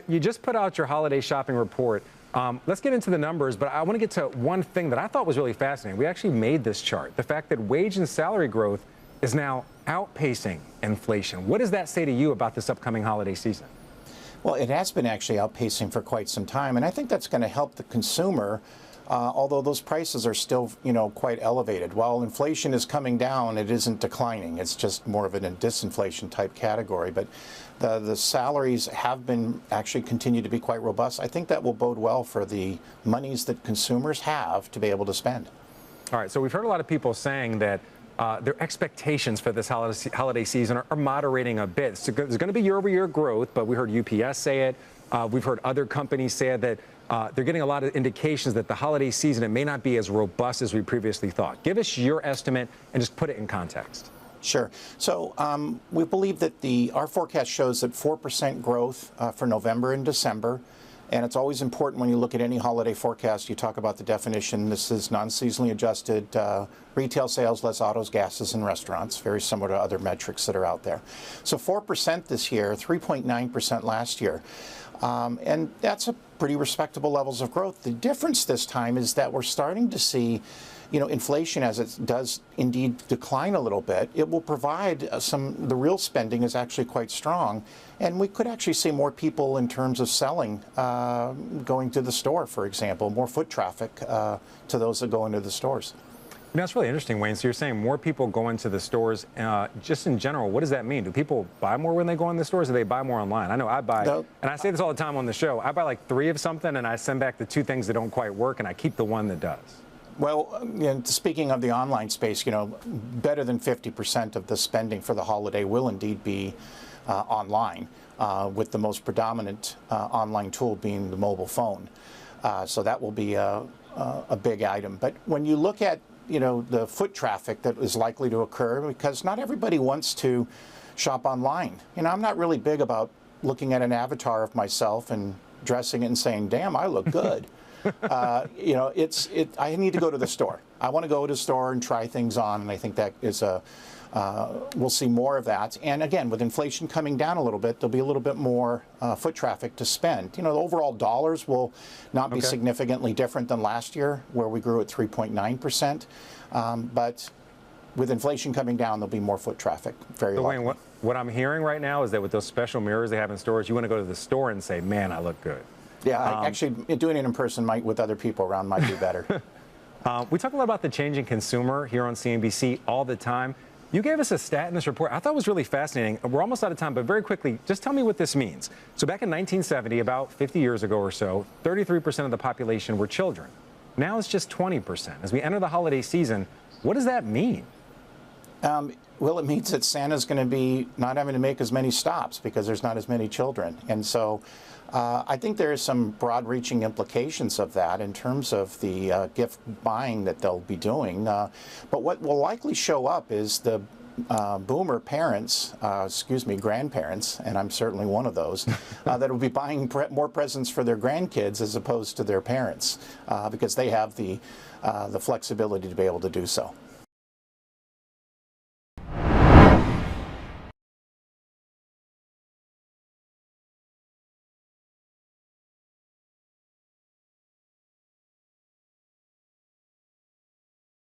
You just put out your holiday shopping report. Let's get into the numbers, but I want to get to one thing that I thought was really fascinating. We actually made this chart. The fact that wage and salary growth is now outpacing inflation. What does that say to you about this upcoming holiday season? Well, it has been actually outpacing for quite some time, and I think that's going to help the consumer, although those prices are still, quite elevated. While inflation is coming down, it isn't declining. It's just more of a disinflation type category. But the salaries have been actually continue to be quite robust. I think that will bode well for the monies that consumers have to be able to spend. All right, so we've heard a lot of people saying that their expectations for this holiday season are moderating a bit. So there's going to be year-over-year growth, but we heard UPS say it. We've heard other companies say that they're getting a lot of indications that the holiday season, it may not be as robust as we previously thought. Give us your estimate and just put it in context. Sure. So we believe that our forecast shows that 4% growth for November and December. And it's always important when you look at any holiday forecast, you talk about the definition. This is non-seasonally adjusted retail sales less autos, gases, and restaurants, very similar to other metrics that are out there. So 4% this year, 3.9% last year. And that's a pretty respectable levels of growth. The difference this time is that we're starting to see inflation, as it does indeed decline a little bit. It will provide the real spending is actually quite strong. And we could actually see more people in terms of selling, going to the store, for example, more foot traffic to those that go into the stores. That's really interesting, Wayne. So you're saying more people go into the stores. Just in general, what does that mean? Do people buy more when they go in the stores, or they buy more online? I know I buy, and I say this all the time on the show, I buy like 3 of something, and I send back the 2 things that don't quite work, and I keep the one that does. Well, speaking of the online space, better than 50% of the spending for the holiday will indeed be online, with the most predominant online tool being the mobile phone. So that will be a big item. But when you look at the foot traffic that is likely to occur, because not everybody wants to shop online. I'm not really big about looking at an avatar of myself and dressing it and saying, damn, I look good. I need to go to the store. I want to go to the store and try things on, and I think that is we'll see more of that. And again, with inflation coming down a little bit, there'll be a little bit more foot traffic to spend. The overall dollars will not be significantly different than last year, where we grew at 3.9%. But with inflation coming down, there'll be more foot traffic, very likely. Wayne, what I'm hearing right now is that with those special mirrors they have in stores, you want to go to the store and say, man, I look good. Yeah, actually, doing it in person with other people around might be better. We talk a lot about the changing consumer here on CNBC all the time. You gave us a stat in this report I thought was really fascinating. We're almost out of time, but very quickly, just tell me what this means. So back in 1970, about 50 years ago or so, 33% of the population were children. Now it's just 20%. As we enter the holiday season, what does that mean? Well, it means that Santa's going to be not having to make as many stops because there's not as many children. And so I think there is some broad-reaching implications of that in terms of the gift buying that they'll be doing. But what will likely show up is the boomer parents, grandparents, and I'm certainly one of those, that will be buying more presents for their grandkids as opposed to their parents because they have the flexibility to be able to do so.